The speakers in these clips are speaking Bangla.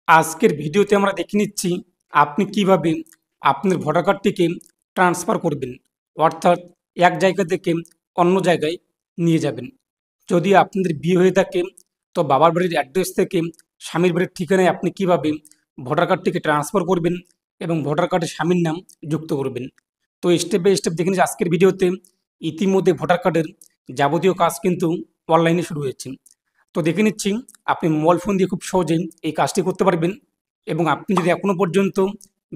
আজকের ভিডিওতে আমরা দেখে নিচ্ছি আপনি কিভাবে আপনার ভোটার কার্ডটিকে ট্রান্সফার করবেন, অর্থাৎ এক জায়গা থেকে অন্য জায়গায় নিয়ে যাবেন। যদি আপনাদের বিয়ে হয়ে থাকে তো বাবার বাড়ির অ্যাড্রেস থেকে স্বামীর বাড়ির ঠিকানায় আপনি কিভাবে ভোটার কার্ডটিকে ট্রান্সফার করবেন এবং ভোটার কার্ডে স্বামীর নাম যুক্ত করবেন। তো স্টেপ বাই স্টেপ দেখে নিচ্ছি আজকের ভিডিওতে। ইতিমধ্যে ভোটার কার্ডের যাবতীয় কাজ কিন্তু অনলাইনে শুরু হয়েছে। তো দেখে নিচ্ছি আপনি মোবাইল ফোন দিয়ে খুব সহজেই এই কাজটি করতে পারবেন। এবং আপনি যদি এখনও পর্যন্ত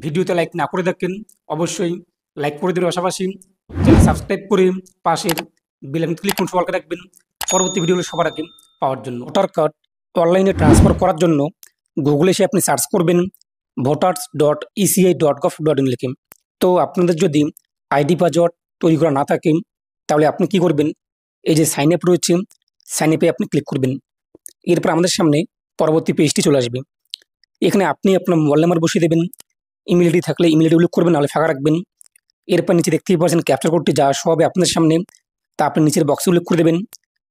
ভিডিওতে লাইক না করে থাকেন, অবশ্যই লাইক করে দেওয়ার পাশাপাশি চ্যানেল সাবস্ক্রাইব করে পাশের বেল আইকন ক্লিক করে সবাইকে রাখবেন পরবর্তী ভিডিওগুলো সবার আগে পাওয়ার জন্য। ভোটার কার্ড অনলাইনে ট্রান্সফার করার জন্য গুগলে এসে আপনি সার্চ করবেন voters.eci.gov.in লিখে। তো আপনাদের যদি আইডি পাসওয়ার্ড তৈরি করা না থাকে তাহলে আপনি কি করবেন, এই যে সাইন আপ রয়েছে, সাইন আপে আপনি ক্লিক করবেন। এরপর আমাদের সামনে পরবর্তী পেজটি চলে আসবে। এখানে আপনি আপনার মোবাইল নাম্বার বসিয়ে দেবেন, ইমেল আইডি থাকলে ইমেল আইডি উল্লেখ করবেন, নাহলে ফাঁকা রাখবেন। এরপর নিচে দেখতেই পাচ্ছেন ক্যাপচার কোডটি যা শো হবে আপনাদের সামনে, তা আপনি নিচের বক্সে উল্লেখ করে দেবেন।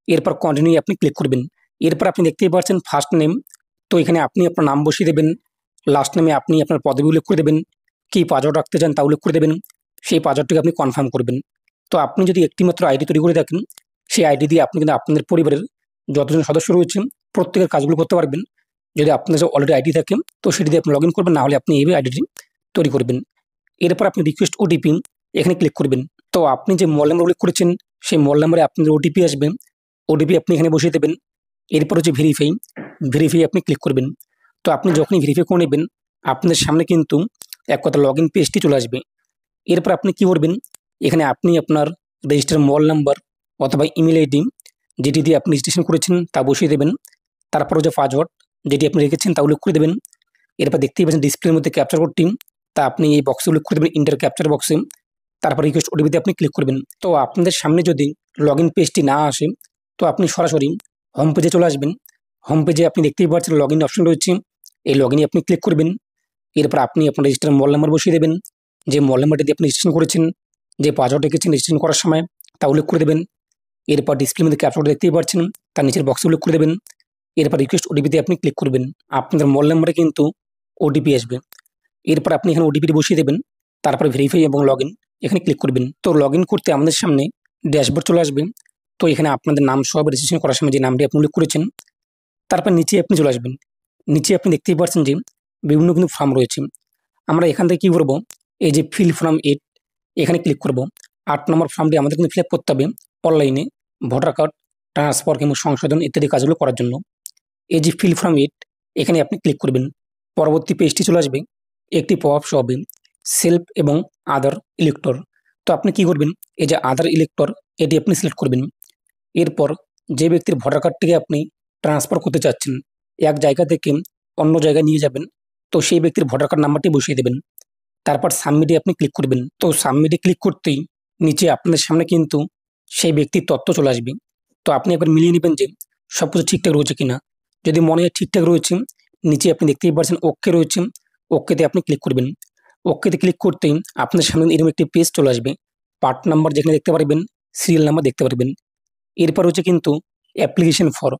এরপর কন্টিনিউ আপনি ক্লিক করবেন। এরপর আপনি দেখতেই পাচ্ছেন ফার্স্ট নেম, তো এখানে আপনি আপনার নাম বসিয়ে দেবেন। লাস্ট নেমে আপনি আপনার পদবি উল্লেখ করে দেবেন, কী পাসওয়ার্ড রাখতে চান তা উল্লেখ করে দেবেন। সেই পাসওয়ার্ডটিকে আপনি কনফার্ম করবেন। তো আপনি যদি একটিমাত্র আইডি তৈরি করে থাকেন, সেই আইডি দিয়ে আপনি কিন্তু আপনাদের পরিবারের যতজন সদস্য রয়েছেন প্রত্যেকের কাজগুলো করতে পারবেন। যদি আপনার যে অলরেডি আইডি থাকে তো সেটি দিয়ে আপনি লগ ইন করবেন, না হলে আপনি এইভাবে আইডিটি তৈরি করবেন। এরপর আপনি রিকোয়েস্ট ওটিপি এখানে ক্লিক করবেন। তো আপনি যে মোবাইল নাম্বার উল্লেখ করেছেন সেই মোবাইল নাম্বারে আপনাদের ওটিপি আসবে, ওটিপি আপনি এখানে বসিয়ে দেবেন। এরপর হচ্ছে ভেরিফাই, ভেরিফাই আপনি ক্লিক করবেন। তো আপনি যখনই ভেরিফাই করে নেবেন আপনাদের সামনে কিন্তু এক কথা লগ ইন পেজটি চলে আসবে। এরপর আপনি কি করবেন, এখানে আপনি আপনার রেজিস্টার মোবাইল নাম্বার অথবা ইমেল আইডি যেটি দিয়ে আপনি রেজিস্ট্রেশন করেছেন তা বসিয়ে দেবেন। তারপর যে পাসওয়ার্ড যেটি আপনি রেখেছেন তা উল্লেখ করে দেবেন। এরপর দেখতেই পাচ্ছেন ডিসপ্লের মধ্যে ক্যাপচার কোডটি, তা আপনি এই বক্সে উল্লেখ করে দেবেন, ইন্টার ক্যাপচার বক্সে। তারপর রিকোয়েস্ট ওটিপিতে আপনি ক্লিক করবেন। তো আপনাদের সামনে যদি লগ ইন পেজটি না আসে তো আপনি সরাসরি হোম পেজে চলে আসবেন। হোম পেজে আপনি দেখতেই পাচ্ছেন লগ ইন অপশন রয়েছে, এই লগ ইনে আপনি ক্লিক করবেন। এরপর আপনি আপনার রেজিস্টার মোবাইল নাম্বার বসিয়ে দেবেন, যে মোবাইল নাম্বারটি দিয়ে আপনি রেজিস্ট্রেশন করেছেন, যে পাসওয়ার্ড রেখেছেন রেজিস্ট্রেশন করার সময় তা উল্লেখ করে দেবেন। এরপর ডিসপ্লের মধ্যে ক্যাপচার দেখতেই পাচ্ছেন, তার নিচের বক্সে উল্লেখ করে দেবেন। এরপর রিকোয়েস্ট ওটিপিতে আপনি ক্লিক করবেন। আপনাদের মোবাইল নাম্বারে কিন্তু ওটিপি আসবে। এরপর আপনি এখানে ওটিপিটি বসিয়ে দেবেন। তারপর ভেরিফাই এবং লগ ইন এখানে ক্লিক করবেন। তো লগ ইন করতে আমাদের সামনে ড্যাশবোর্ড চলে আসবে। তো এখানে আপনাদের নাম সব রেজিস্ট্রেশন করার সময় যে নামটি আপনি উল্লেখ করেছেন, তারপর নিচে আপনি চলে আসবেন। নিচে আপনি দেখতেই পাচ্ছেন যে বিভিন্ন কিন্তু ফর্ম রয়েছে। আমরা এখান থেকে কী করবো, এই যে ফিল ফর্ম 8 এখানে ক্লিক করব। 8 নম্বর ফর্মটি আমাদের কিন্তু ফিল আপ করতে হবে অনলাইনে ভোটার কার্ড ট্রান্সফার কিংবা সংশোধন ইত্যাদি কাজগুলো করার জন্য। এই যে ফিল ফর্ম 8 এখানে আপনি ক্লিক করবেন। পরবর্তী পেজটি চলে আসবে, একটি পপ আপ শো হবে সেলফ এবং আদার ইলেক্টর। তো আপনি কি করবেন, এই যে আদার ইলেক্টর এটি আপনি সিলেক্ট করবেন। এরপর যে ব্যক্তির ভোটার কার্ডটিকে আপনি ট্রান্সফার করতে চাচ্ছেন, এক জায়গা থেকে অন্য জায়গায় নিয়ে যাবেন, তো সেই ব্যক্তির ভোটার কার্ড নাম্বারটি বসিয়ে দেবেন। তারপর সাবমিটে আপনি ক্লিক করবেন। তো সাবমিটে ক্লিক করতেই নিচে আপনাদের সামনে কিন্তু সেই ব্যক্তির তথ্য চলে আসবে। তো আপনি একবার মিলিয়ে নেবেন যে সব কিছু ঠিকঠাক রয়েছে কিনা। যদি মনে হয় ঠিকঠাক রয়েছে, নিচে আপনি দেখতেই পাচ্ছেন ওকে রয়েছে, ওকেতে আপনি ক্লিক করবেন। ওকেতে ক্লিক করতেই আপনার সামনে এরকম একটি পেজ চলে আসবে। পার্ট নাম্বার যেখানে দেখতে পারবেন, সিরিয়াল নাম্বার দেখতে পারবেন। এরপর হচ্ছে কিন্তু অ্যাপ্লিকেশন ফর,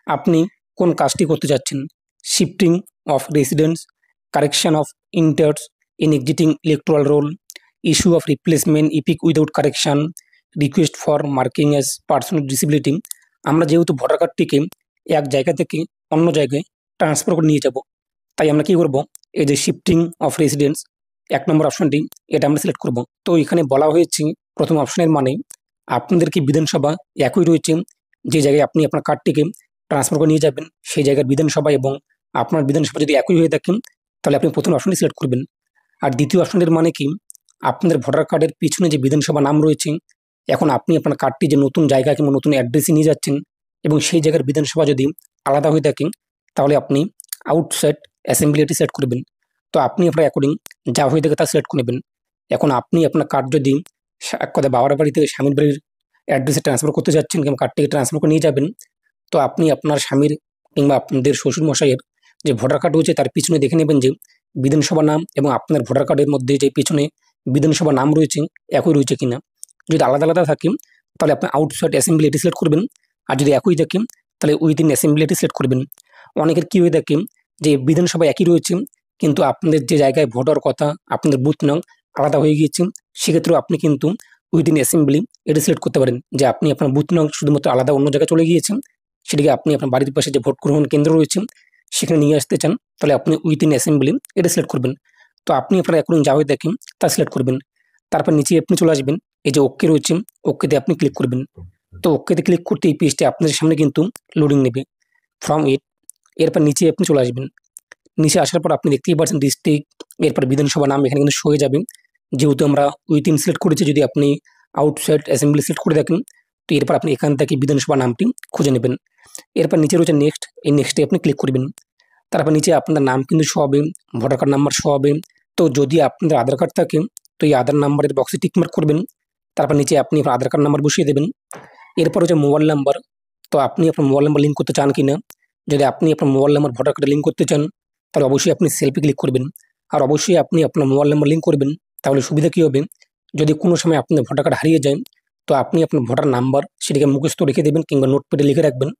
আপনি কোন কাজটি করতে চাচ্ছেন, shifting of residence, correction of ইন্টার্স in exiting electoral roll, issue of replacement epic without correction, request for marking as person with disability। আমরা যেহেতু ভোটার কার্ডটিকে এক জায়গা থেকে অন্য জায়গায় ট্রান্সফার করে নিয়ে যাব, তাই আমরা কি করব, এই যে শিফটিং অফ রেসিডেন্স 1 নম্বর অপশনটি এটা আমরা সিলেক্ট করব। তো এখানে বলা হয়েছে প্রথম অপশনের মানে আপনাদের কি বিধানসভা একই রয়েছে, যে জায়গায় আপনি আপনার কার্ডটিকে ট্রান্সফার করে নিয়ে যাবেন সেই জায়গার বিধানসভা এবং আপনার বিধানসভা যদি একই হয়ে থাকেন তাহলে আপনি প্রথম অপশনটি সিলেক্ট করবেন। আর দ্বিতীয় অপশনের মানে কি, আপনাদের ভোটার কার্ডের পিছনে যে বিধানসভা নাম রয়েছে, এখন আপনি আপনার কার্ডটি যে নতুন জায়গা কিংবা নতুন অ্যাড্রেসে নিয়ে যাচ্ছেন এবং সেই জায়গার বিধানসভা যদি আলাদা হয়ে থাকে তাহলে আপনি আউটসাইড অ্যাসেম্বলিটি সিলেক্ট করবেন। তো আপনি আপনার অ্যাকর্ডিং যা হয়ে থাকে তা সিলেক্ট করে নেবেন। এখন আপনি আপনার কার্ড যদি এক কথা বাবার বাড়ি থেকে স্বামীর বাড়ির অ্যাড্রেসে ট্রান্সফার করতে যাচ্ছেন কিংবা কার্ডটিকে ট্রান্সফার করে নিয়ে যাবেন, তো আপনি আপনার স্বামীর কিংবা আপনাদের শ্বশুর মশাইয়ের যে ভোটার কার্ড রয়েছে তার পিছনে দেখে নেবেন যে বিধানসভা নাম এবং আপনার ভোটার কার্ডের মধ্যে যে পিছনে বিধানসভা নাম রয়েছে একই রয়েছে কিনা। যদি আলাদা আলাদা থাকে তাহলে আপনি আউটসাইড অ্যাসেম্বলি এটি সিলেক্ট করবেন, আর যদি একই থাকে তাহলে উইদিন অ্যাসেম্বলি এটি সিলেক্ট করবেন। অনেকের কী হয়ে থাকে যে বিধানসভা একই রয়েছে, কিন্তু আপনাদের যে জায়গায় ভোট হওয়ার কথা, আপনাদের বুথ নং আলাদা হয়ে গিয়েছে, সেক্ষেত্রেও আপনি কিন্তু উইদিন অ্যাসেম্বলি এটা সিলেক্ট করতে পারেন যে আপনি আপনার বুথ নং শুধুমাত্র আলাদা অন্য জায়গায় চলে গিয়েছেন, সেটিকে আপনি আপনার বাড়ির পাশে যে ভোট গ্রহণ কেন্দ্র রয়েছে সেখানে নিয়ে আসতে চান, তাহলে আপনি উইদিন অ্যাসেম্বলি এটা সিলেক্ট করবেন। তো আপনি আপনার এখন যা হয়ে দেখেন তা সিলেক্ট করবেন। তারপর নিচে আপনি চলে আসবেন, এই যে ওকে রয়েছে, ওকেতে আপনি ক্লিক করবেন। তো ওকেতে ক্লিক করতে এই পেজটি আপনাদের সামনে কিন্তু লোডিং নেবে ফ্রম ইট। এরপর নিচে আপনি চলে আসবেন। নিচে আসার পর আপনি দেখতেই পাচ্ছেন ডিস্ট্রিক্ট, এরপর বিধানসভা নাম এখানে কিন্তু শো হয়ে যাবে। যেহেতু আমরা উইথিন সিলেক্ট করেছি, যদি আপনি আউটসাইড অ্যাসেম্বলি সিলেক্ট করে থাকেন তো এরপর আপনি এখান থেকে বিধানসভা নামটি খুঁজে নেবেন। এরপর নিচে রয়েছে নেক্সট, এই নেক্সটে আপনি ক্লিক করবেন। তারপর নিচে আপনার নাম কিন্তু শো হবে, ভোটার কার্ড নাম্বার শো হবে। তো যদি আপনাদের আধার কার্ড থাকে তো এই আধার নাম্বারের বক্সে টিকমার্ক করবেন। তারপর নিচে আপনি আপনার আধার কার্ড নাম্বার বসিয়ে দেবেন। এরপর হচ্ছে মোবাইল নাম্বার, তো আপনি আপনার মোবাইল নাম্বার লিঙ্ক করতে চান কিনা। যদি আপনি আপনার মোবাইল নাম্বার ভোটার কার্ডে লিঙ্ক করতে চান তাহলে অবশ্যই আপনি সেলফি ক্লিক করবেন। আর অবশ্যই আপনি আপনার মোবাইল নাম্বার লিঙ্ক করবেন, তাহলে সুবিধা কী হবে, যদি কোনো সময় আপনার ভোটার কার্ড হারিয়ে যায় তো আপনি আপনার ভোটার নাম্বার সেটিকে মুখস্থ রেখে দেবেন কিংবা নোটপ্যাডে লিখে রাখবেন।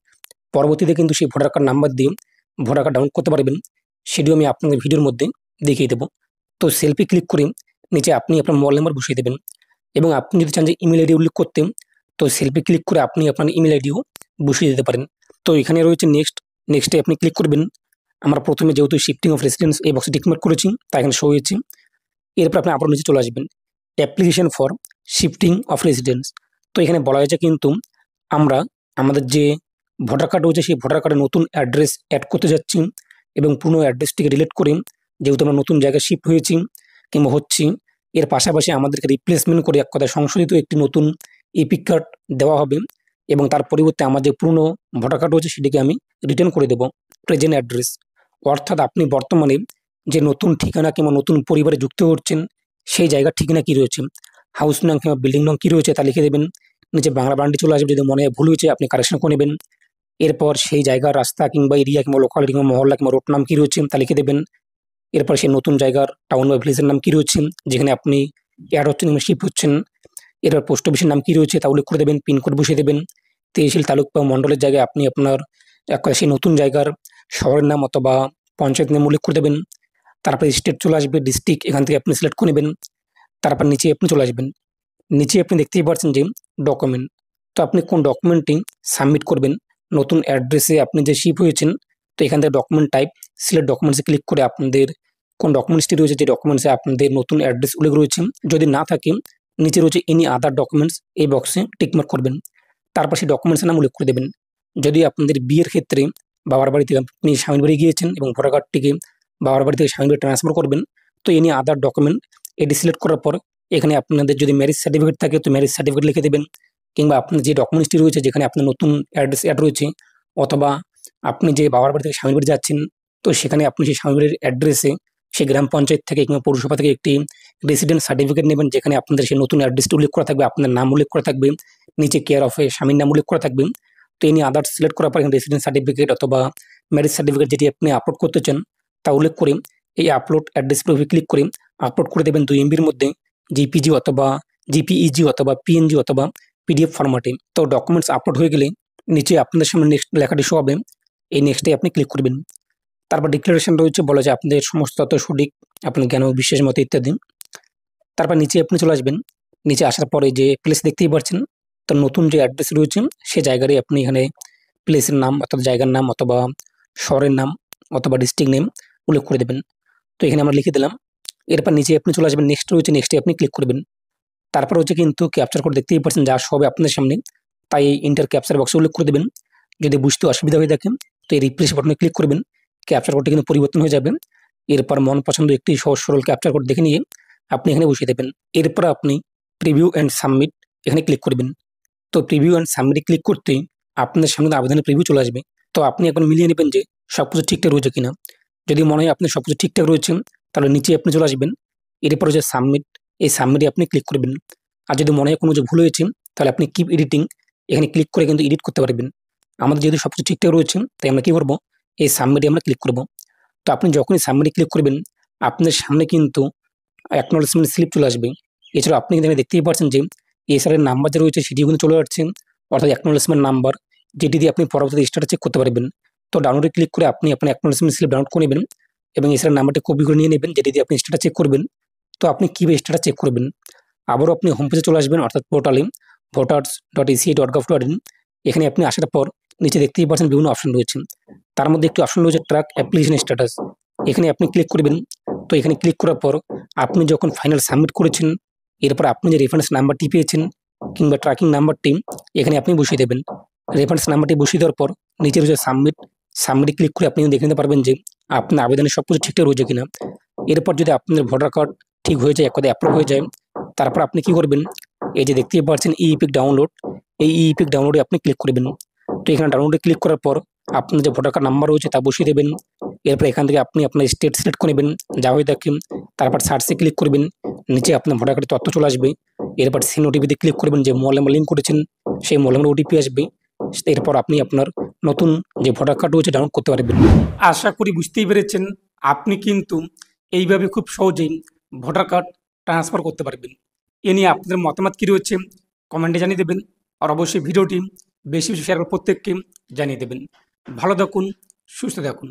পরবর্তীতে কিন্তু সেই ভোটার কার্ড নাম্বার দিয়ে ভোটার কার্ড ডাউনলোড করতে পারবেন। সেটিও আমি আপনাদের ভিডিওর মধ্যে দেখিয়ে দেবো। তো সেলফি ক্লিক করে নিচে আপনি আপনার মোবাইল নাম্বার বসিয়ে দেবেন। এবং আপনি যদি চান যে ইমেল আইডি উল্লেখ করতে, তো সেলফি ক্লিক করে আপনি আপনার ইমেল আইডিও বসিয়ে দিতে পারেন। তো এখানে রয়েছে নেক্সট, নেক্সটে আপনি ক্লিক করবেন। আমরা প্রথমে যেহেতু শিফটিং অফ রেসিডেন্স এই বক্সে টিকমার্ক করেছি তাই এখানে শো হয়েছে। এরপর আপনি আবার নিচে চলে আসবেন, application for shifting of residence. তো এখানে বলা হয়েছে কিন্তু আমরা আমাদের যে ভোটার কার্ড রয়েছে সেই ভোটার কার্ডে নতুন অ্যাড্রেস অ্যাড করতে যাচ্ছি এবং পুরনো অ্যাড্রেসটিকে ডিলিট করে, যেহেতু আমরা নতুন জায়গায় শিফট হয়েছি কিংবা হচ্ছি, এর পাশাপাশি আমাদেরকে রিপ্লেসমেন্ট করে এক কথায় সংশোধিত একটি নতুন এপিক কার্ড দেওয়া হবে এবং তার পরিবর্তে আমার যে পুরনো ভোটার কার্ড রয়েছে সেটিকে আমি রিটার্ন করে দেবো প্রেজেন্ট অ্যাড্রেস। অর্থাৎ আপনি বর্তমানে যে নতুন ঠিকানা কিংবা নতুন পরিবারে যুক্ত করছেন সেই জায়গার ঠিকানা কী রয়েছে, হাউস নং কিংবা বিল্ডিং নং কী রয়েছে তা লিখে দেবেন। নিচে বাংলা বানানটি চলে আসবে, যদি মনে হয় ভুল হয়েছে আপনি কারেকশন করে নেবেন। এরপর সেই জায়গার রাস্তা কিংবা এরিয়া কিংবা লোকালিটি কিংবা মহল্লা কিংবা রোড নাম কী রয়েছে তা লিখে দেবেন। এরপর সেই নতুন জায়গার টাউন বা ভিলেজের নাম কী রয়েছে যেখানে আপনি অ্যাড হচ্ছেন কিংবা শিফট হচ্ছেন। এরপর পোস্ট অফিসের নাম কী রয়েছে তা উল্লেখ করে দেবেন, পিনকোড বসিয়ে দেবেন। তহসিল তালুক বা মণ্ডলের জায়গায় আপনি আপনার এক সেই নতুন জায়গার শহরের নাম অথবা পঞ্চায়েত নাম উল্লেখ করে দেবেন। তারপর স্টেট চলে আসবে, ডিস্ট্রিক্ট এখান থেকে আপনি সিলেক্ট করে নেবেন। তারপর নিচে আপনি চলে আসবেন। নিচে আপনি দেখতেই পাচ্ছেন যে ডকুমেন্ট, তো আপনি কোন ডকুমেন্টটি সাবমিট করবেন নতুন অ্যাড্রেসে আপনি যে শিফট হয়েছেন। তো এখান থেকে ডকুমেন্ট টাইপ সিলেক্ট ডকুমেন্টসে ক্লিক করে আপনাদের কোন ডকুমেন্টসটি রয়েছে, যে ডকুমেন্টসে আপনাদের নতুন অ্যাড্রেস উল্লেখ রয়েছে যদি না থাকে নিচে রয়েছে এনি আদার ডকুমেন্টস, এই বক্সে টিকমার্ক করবেন। তারপর সেই ডকুমেন্টসের নাম উল্লেখ করে দেবেন। যদি আপনাদের বিয়ের ক্ষেত্রে বাবার বাড়ি থেকে আপনি স্বামীর বাড়ি গিয়েছেন এবং ভোটার কার্ডটিকে বাবার বাড়ি থেকে স্বামীর বাড়ি ট্রান্সফার করবেন, তো এনি আদার ডকুমেন্ট এটি সিলেক্ট করার পর এখানে আপনাদের যদি ম্যারেজ সার্টিফিকেট থাকে তো ম্যারেজ সার্টিফিকেট লিখে দেবেন, কিংবা আপনার যে ডকুমেন্টসটি রয়েছে যেখানে আপনার নতুন অ্যাড্রেস অ্যাড রয়েছে, অথবা আপনি যে বাবার বাড়ি থেকে স্বামীর বাড়ি যাচ্ছেন তো সেখানে আপনি সেই স্বামীর বাড়ির অ্যাড্রেসে সেই গ্রাম পঞ্চায়েত থেকে কিংবা পৌরসভা থেকে একটি রেসিডেন্ট সার্টিফিকেট নেবেন, যেখানে আপনাদের সেই নতুন অ্যাড্রেসটি উল্লেখ করা থাকবে, আপনার নাম উল্লেখ করা থাকবে, নিচে কেয়ার অফে স্বামীর নাম উল্লেখ করা থাকবে। তো এনি আদার সিলেক্ট করার পর এখানে রেসিডেন্ট সার্টিফিকেট অথবা ম্যারেজ সার্টিফিকেট যেটি আপনি আপলোড করতে চান তা উল্লেখ করে এই আপলোড অ্যাড্রেস প্রোফে ক্লিক করে আপলোড করে দেবেন 2 MBর মধ্যে, জিপিজি অথবা জিপিইজি অথবা পিএনজি অথবা পিডিএফ ফরম্যাটে। তো ডকুমেন্টস আপলোড হয়ে গেলে নিচে আপনাদের সামনে নেক্সট লেখাটি শো হবে, এই নেক্সটে আপনি ক্লিক করবেন। তারপর ডিক্লারেশন রয়েছে, বলা যায় আপনাদের সমস্ত তথ্য সঠিক, আপনার জ্ঞান ও বিশ্বাস মতো ইত্যাদি। তারপর নিচে আপনি চলে আসবেন। নিচে আসার পরে যে প্লেস দেখতেই পাচ্ছেন, তো নতুন যে অ্যাড্রেস রয়েছে সে জায়গারই আপনি এখানে প্লেসের নাম অর্থাৎ জায়গার নাম অথবা শহরের নাম অথবা ডিস্ট্রিক্ট নেম উল্লেখ করে দেবেন। তো এখানে আমরা লিখে দিলাম। এরপর নিচে আপনি চলে আসবেন, নেক্সট রয়েছে, নেক্সটে আপনি ক্লিক করবেন। তারপর হচ্ছে কিন্তু ক্যাপচার কোড দেখতেই পাচ্ছেন যা সবে আপনাদের সামনে, তাই এই ইন্টার ক্যাপচার বক্সে উল্লেখ করে দেবেন। যদি বুঝতে অসুবিধা হয়ে থাকে তো এই রিপ্লেস বাটনে ক্লিক করবেন, ক্যাপচার কোডটি কিন্তু পরিবর্তন হয়ে যাবে। এরপর মন পছন্দ একটি সহজ সরল ক্যাপচার কোড দেখে নিয়ে আপনি এখানে বসিয়ে দেবেন। এরপর আপনি প্রিভিউ অ্যান্ড সাবমিট এখানে ক্লিক করবেন। তো প্রিভিউ অ্যান্ড সাবমিটে ক্লিক করতেই আপনাদের সামনে আবেদনের প্রিভিউ চলে আসবে। তো আপনি এখন মিলিয়ে নেবেন যে সব কিছু ঠিকঠাক রয়েছে কিনা। যদি মনে হয় আপনার সব কিছু ঠিকঠাক রয়েছে তাহলে নিচে আপনি চলে আসবেন। এরপর হচ্ছে সাবমিট, এই সাবমিটে আপনি ক্লিক করবেন। আর যদি মনে হয় কোনো যে ভুল হয়েছে তাহলে আপনি কিপ এডিটিং এখানে ক্লিক করে কিন্তু এডিট করতে পারবেন। আমাদের যেহেতু সব কিছু ঠিকঠাক রয়েছে তাই আমরা কী করবো, এই সাবমিটে আমরা ক্লিক করব। তো আপনি যখনই সাবমিটে ক্লিক করবেন আপনার সামনে কিন্তু অ্যাকনোলেজমেন্ট স্লিপ চলে আসবে। এছাড়াও আপনি কিন্তু দেখতেই পাচ্ছেন যে এসআরের নাম্বার যে রয়েছে সেটিও কিন্তু চলে আসছে, অর্থাৎ অ্যাকনোলেজমেন্ট নাম্বার, যেটি দিয়ে আপনি পরবর্তীতে স্ট্যাটাস চেক করতে পারবেন। তো ডাউনলোডে ক্লিক করে আপনি আপনার অ্যাকনোলেজমেন্ট স্লিপ ডাউনলোড করে নেবেন এবং এছাড়া নাম্বারটি কপি করে নিয়ে নেবেন, যেটি দিয়ে আপনি স্ট্যাটাস চেক করবেন। তো আপনি কীভাবে স্ট্যাটাস চেক করবেন? আবারও আপনি হোম পেজে চলে আসবেন, অর্থাৎ পোর্টালে voters.eci.gov.in। এখানে আপনি আসার পর নিচে দেখতেই পাচ্ছেন বিভিন্ন অপশন রয়েছে। তার মধ্যে একটি অপশন রয়েছে ট্র্যাক অ্যাপ্লিকেশন স্ট্যাটাস। এখানে আপনি ক্লিক করবেন। তো এখানে ক্লিক করার পর আপনি যখন ফাইনাল সাবমিট করেছেন, এরপর আপনি যে রেফারেন্স নাম্বারটি পেয়েছেন কিংবা ট্র্যাকিং নাম্বারটি এখানে আপনি বসিয়ে দেবেন। রেফারেন্স নাম্বারটি বসিয়ে দেওয়ার পর নিচে রয়েছে সাবমিটে ক্লিক করে আপনি দেখে নিতে পারবেন যে আপনার আবেদনের সব কিছু ঠিকঠাক রয়েছে কিনা। এরপর যদি আপনাদের ভোটার কার্ড ঠিক হয়ে যায়, এক কথায় অ্যাপ্রুভ হয়ে যায়, তারপর আপনি কি করবেন? এই যে দেখতেই পাচ্ছেন ইপিক ডাউনলোড, এই ইপিক ডাউনলোডে আপনি ক্লিক করবেন। তো এখানে ডাউনলোডে ক্লিক করার পর আপনার যে ভোটার কার্ড নাম্বার রয়েছে তা বসিয়ে দেবেন। এরপর এখান থেকে আপনি আপনার স্টেট সিলেক্ট করে নেবেন যা হয়ে থাকে। তারপর সার্চে ক্লিক করবেন, নিচে আপনার ভোটার কার্ডের তথ্য চলে আসবে। এরপর সেন্ড ওটিপিতে ক্লিক করবেন, যে মোবাইল নাম্বার লিঙ্ক করেছেন সেই মোবাইল নাম্বার ওটিপি আসবে। এরপর আপনি আপনার নতুন যে ভোটার কার্ড রয়েছে ডাউনলোড করতে পারবেন। আশা করি বুঝতেই পেরেছেন, আপনি কিন্তু এইভাবে খুব সহজেই ভোটার কার্ড ট্রান্সফার করতে পারবেন। এ নিয়ে আপনাদের মতামত কী রয়েছে কমেন্টে জানিয়ে দেবেন, আর অবশ্যই ভিডিওটি বেশি বেশি শেয়ার করে প্রত্যেককে জানিয়ে দেবেন। ভালো থাকুন, সুস্থ থাকুন।